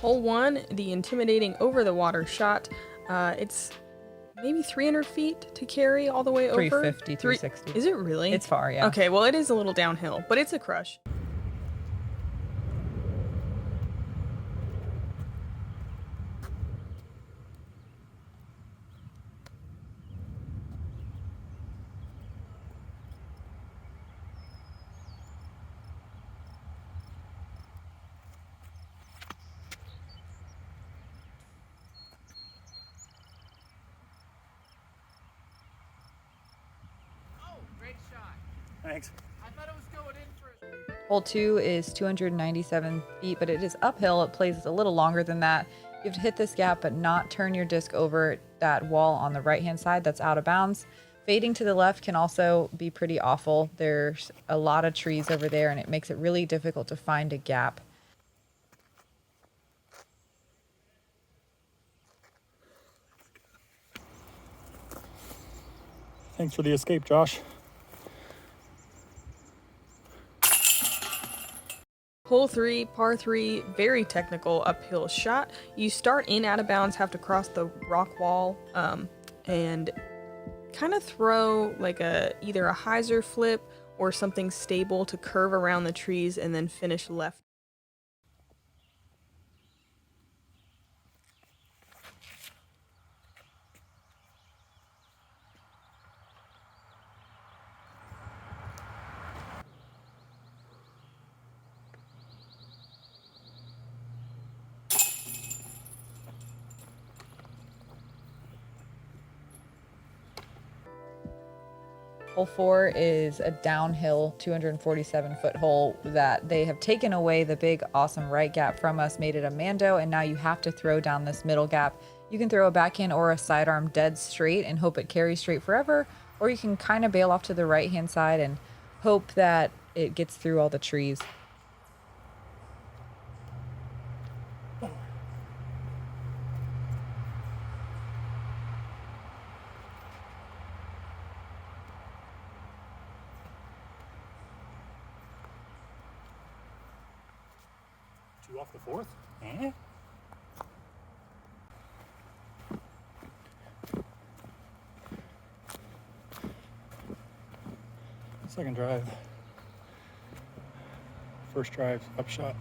Hole 1, the intimidating over the water shot. It's maybe 300 feet to carry all the way over. 350, 360. Is it really? It's far, yeah. Okay, well, it is a little downhill, but it's a crush. Thanks. I thought it was going in for Hole 2 is 297 feet, but it is uphill. It plays a little longer than that. You have to hit this gap, but not turn your disc over that wall on the right-hand side that's out of bounds. Fading to the left can also be pretty awful. There's a lot of trees over there, and it makes it really difficult to find a gap. Thanks for the escape, Josh. Hole 3, par 3, very technical uphill shot. You start in out of bounds, have to cross the rock wall, and kind of throw like either a hyzer flip or something stable to curve around the trees and then finish left. Hole 4 is a downhill 247-foot hole that they have taken away the big awesome right gap from us, made it a Mando, and now you have to throw down this middle gap. You can throw a backhand or a sidearm dead straight and hope it carries straight forever, or you can kind of bail off to the right-hand side and hope that it gets through all the trees. Two off the fourth? Eh? Second drive. First drive, upshot.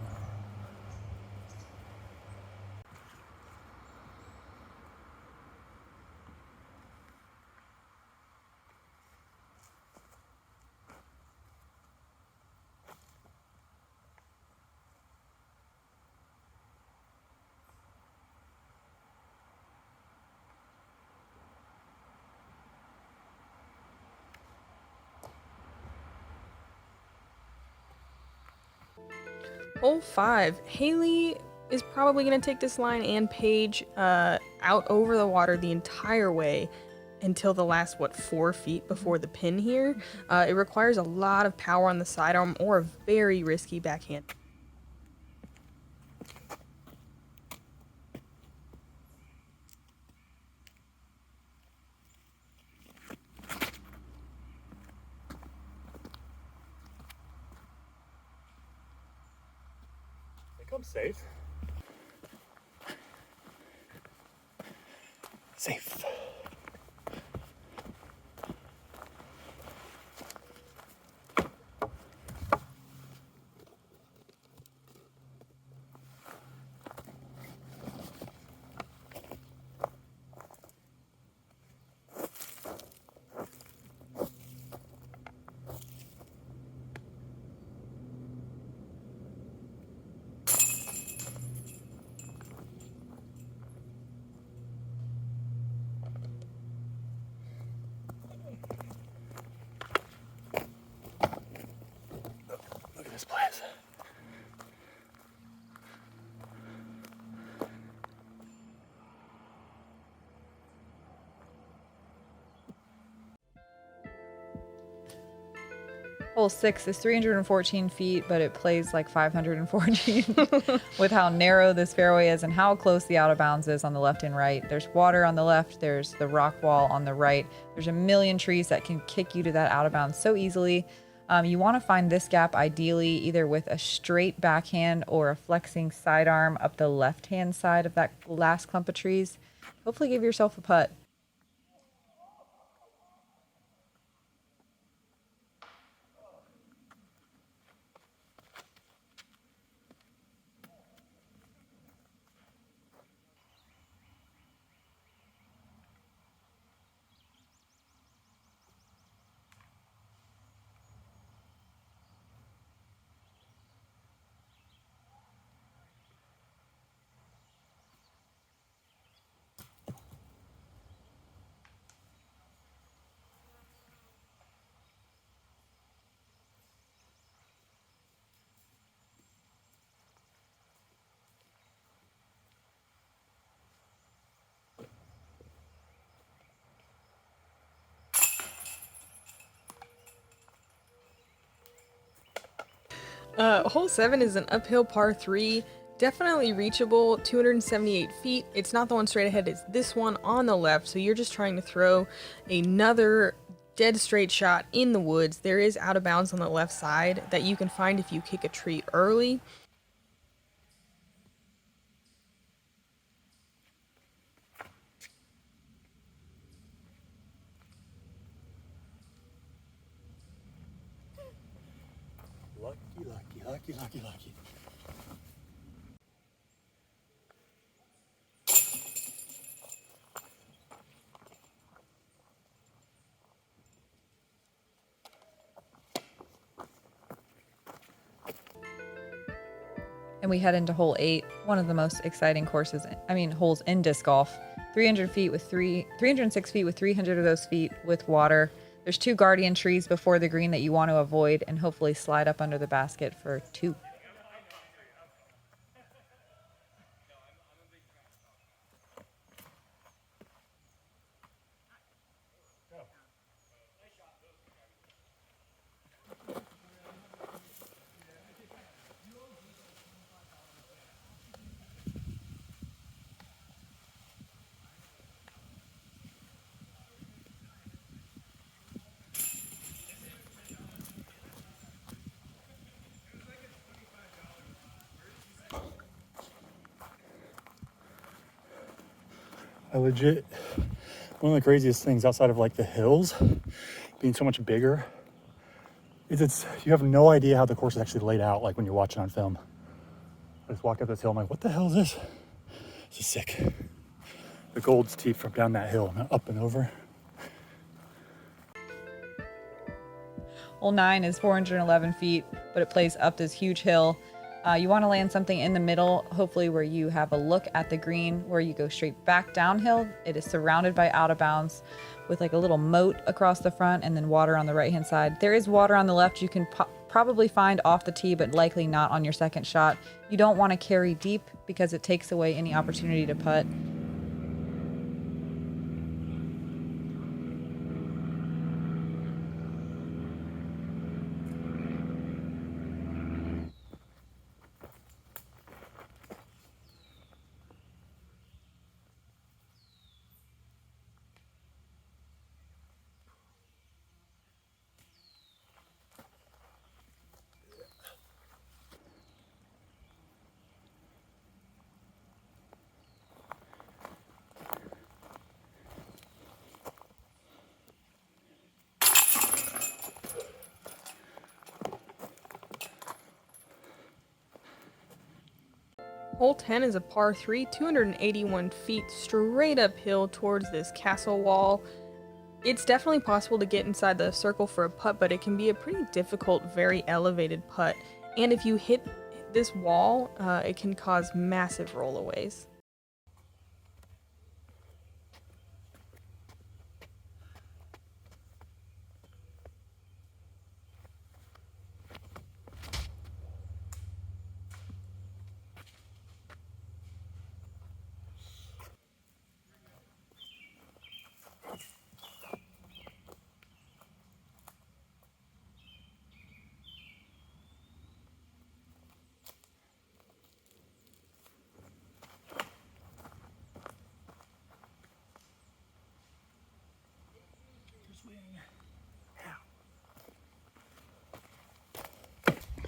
Hole 5, Haley is probably going to take this line and Paige out over the water the entire way until the last, 4 feet before the pin here. It requires a lot of power on the sidearm or a very risky backhand. I think I'm safe. Safe. Look at this place. Hole 6 is 314 feet, but it plays like 514 with how narrow this fairway is and how close the out of bounds is on the left and right. There's water on the left, there's the rock wall on the right. There's a million trees that can kick you to that out of bounds so easily. You want to find this gap ideally either with a straight backhand or a flexing sidearm up the left-hand side of that last clump of trees. Hopefully give yourself a putt. Hole 7 is an uphill par 3, definitely reachable, 278 feet. It's not the one straight ahead, it's this one on the left, so you're just trying to throw another dead straight shot in the woods. There is out of bounds on the left side that you can find if you kick a tree early. Lucky. And we head into hole 8, one of the most exciting holes in disc golf. 306 feet with 300 of those feet with water. There's 2 guardian trees before the green that you want to avoid and hopefully slide up under the basket for 2. One of the craziest things outside of like the hills being so much bigger is you have no idea how the course is actually laid out, like when you're watching on film. I just walked up this hill, I'm like, what the hell is this? This is sick. The Gold's Teeth from down that hill, up and over. Hole 9 is 411 feet, but it plays up this huge hill. You want to land something in the middle, hopefully where you have a look at the green, where you go straight back downhill. It is surrounded by out of bounds with like a little moat across the front and then water on the right hand side. There is water on the left you can probably find off the tee, but likely not on your second shot. You don't want to carry deep because it takes away any opportunity to putt. Hole 10 is a par 3, 281 feet straight uphill towards this castle wall. It's definitely possible to get inside the circle for a putt, but it can be a pretty difficult, very elevated putt. And if you hit this wall, it can cause massive rollaways.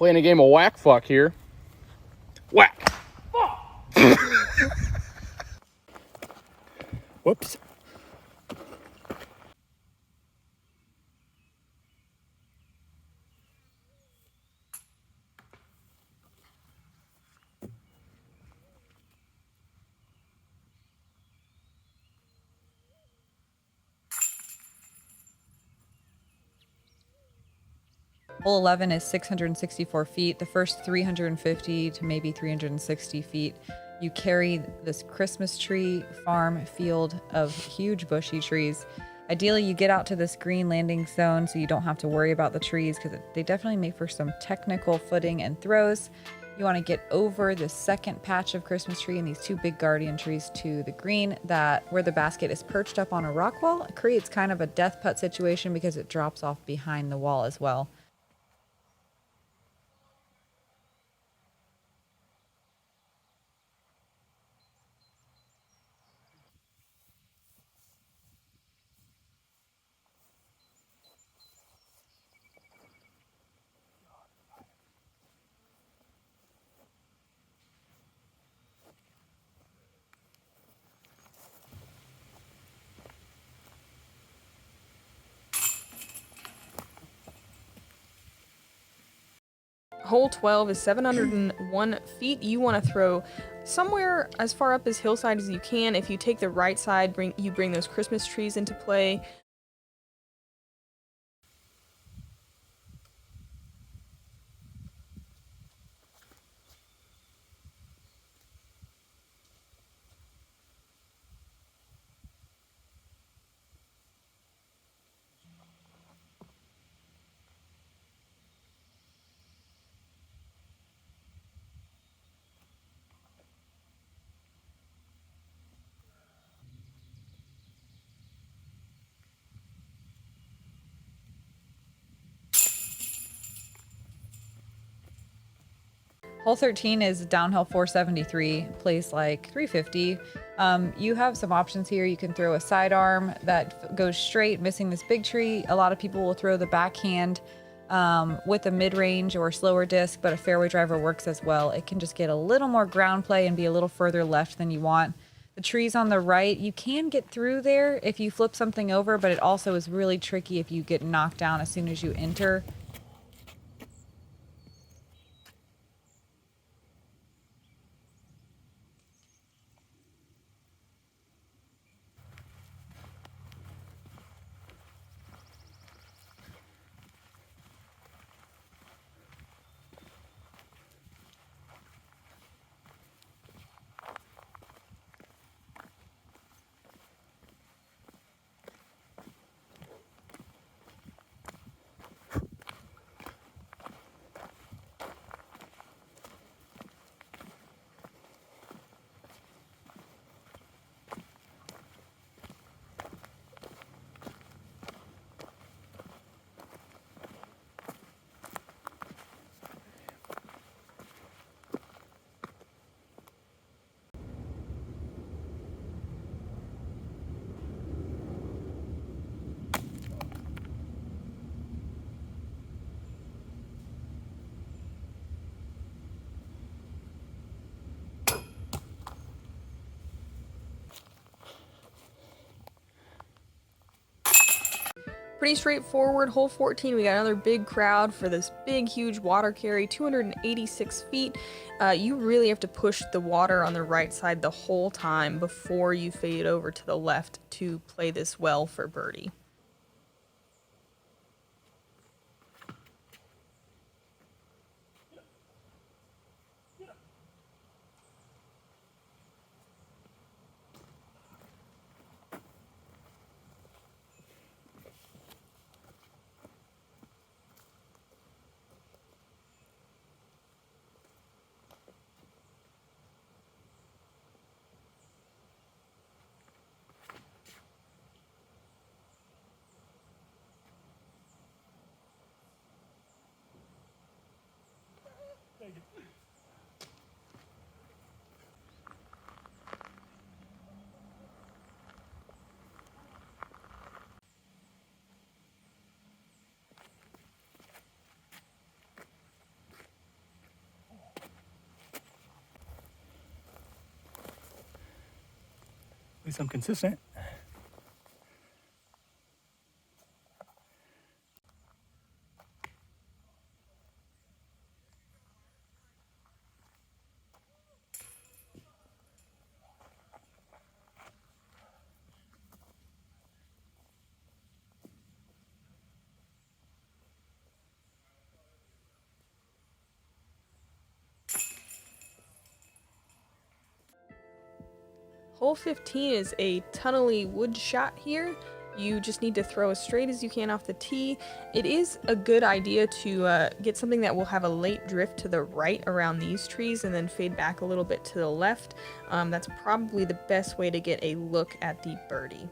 Playing a game of whack fuck here. Whack. Whoops. Hole 11 is 664 feet. The first 350 to maybe 360 feet, you carry this Christmas tree farm field of huge bushy trees. Ideally, you get out to this green landing zone so you don't have to worry about the trees because they definitely make for some technical footing and throws. You want to get over the second patch of Christmas tree and these two big guardian trees to the green, that where the basket is perched up on a rock wall. It creates kind of a death putt situation because it drops off behind the wall as well. Hole 12 is 701 feet. You want to throw somewhere as far up as hillside as you can. If you take the right side, bring those Christmas trees into play. Hole 13 is downhill 473, plays like 350. You have some options here. You can throw a sidearm that goes straight, missing this big tree. A lot of people will throw the backhand with a mid-range or slower disc, but a fairway driver works as well. It can just get a little more ground play and be a little further left than you want. The trees on the right, you can get through there if you flip something over, but it also is really tricky if you get knocked down as soon as you enter. Pretty straightforward. Hole 14, we got another big crowd for this big, huge water carry, 286 feet. You really have to push the water on the right side the whole time before you fade over to the left to play this well for birdie. least I'm consistent. Hole 15 is a tunnely wood shot here. You just need to throw as straight as you can off the tee. It is a good idea to get something that will have a late drift to the right around these trees and then fade back a little bit to the left. That's probably the best way to get a look at the birdie.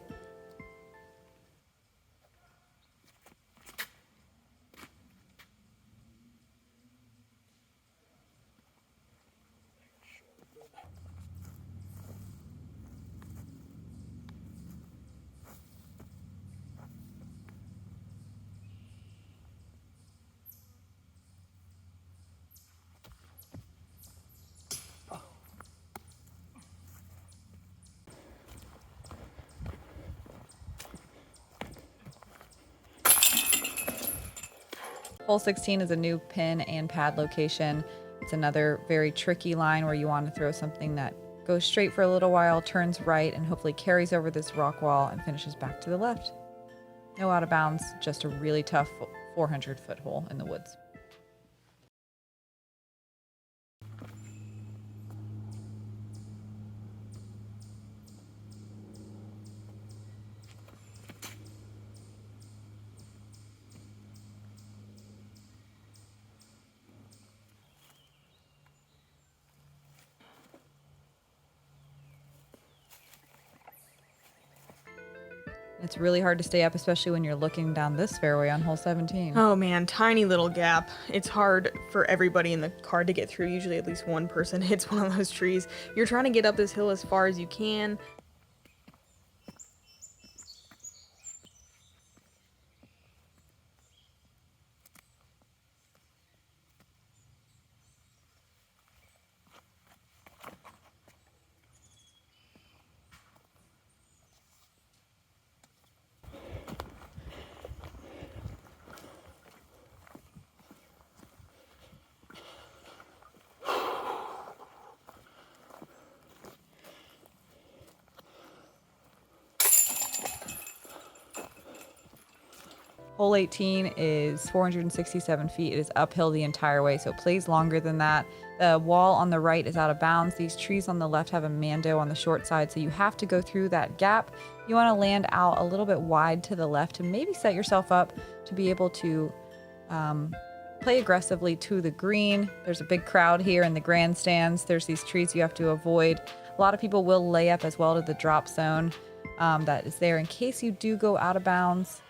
Hole 16 is a new pin and pad location. It's another very tricky line where you want to throw something that goes straight for a little while, turns right, and hopefully carries over this rock wall and finishes back to the left. No out of bounds, just a really tough 400-foot hole in the woods. It's really hard to stay up, especially when you're looking down this fairway on hole 17. Oh man, tiny little gap. It's hard for everybody in the car to get through. Usually at least one person hits one of those trees. You're trying to get up this hill as far as you can. Hole 18 is 467 feet. It is uphill the entire way, so it plays longer than that. The wall on the right is out of bounds. These trees on the left have a mando on the short side, so you have to go through that gap. You want to land out a little bit wide to the left to maybe set yourself up to be able to play aggressively to the green. There's a big crowd here in the grandstands. There's these trees you have to avoid. A lot of people will lay up as well to the drop zone that is there in case you do go out of bounds.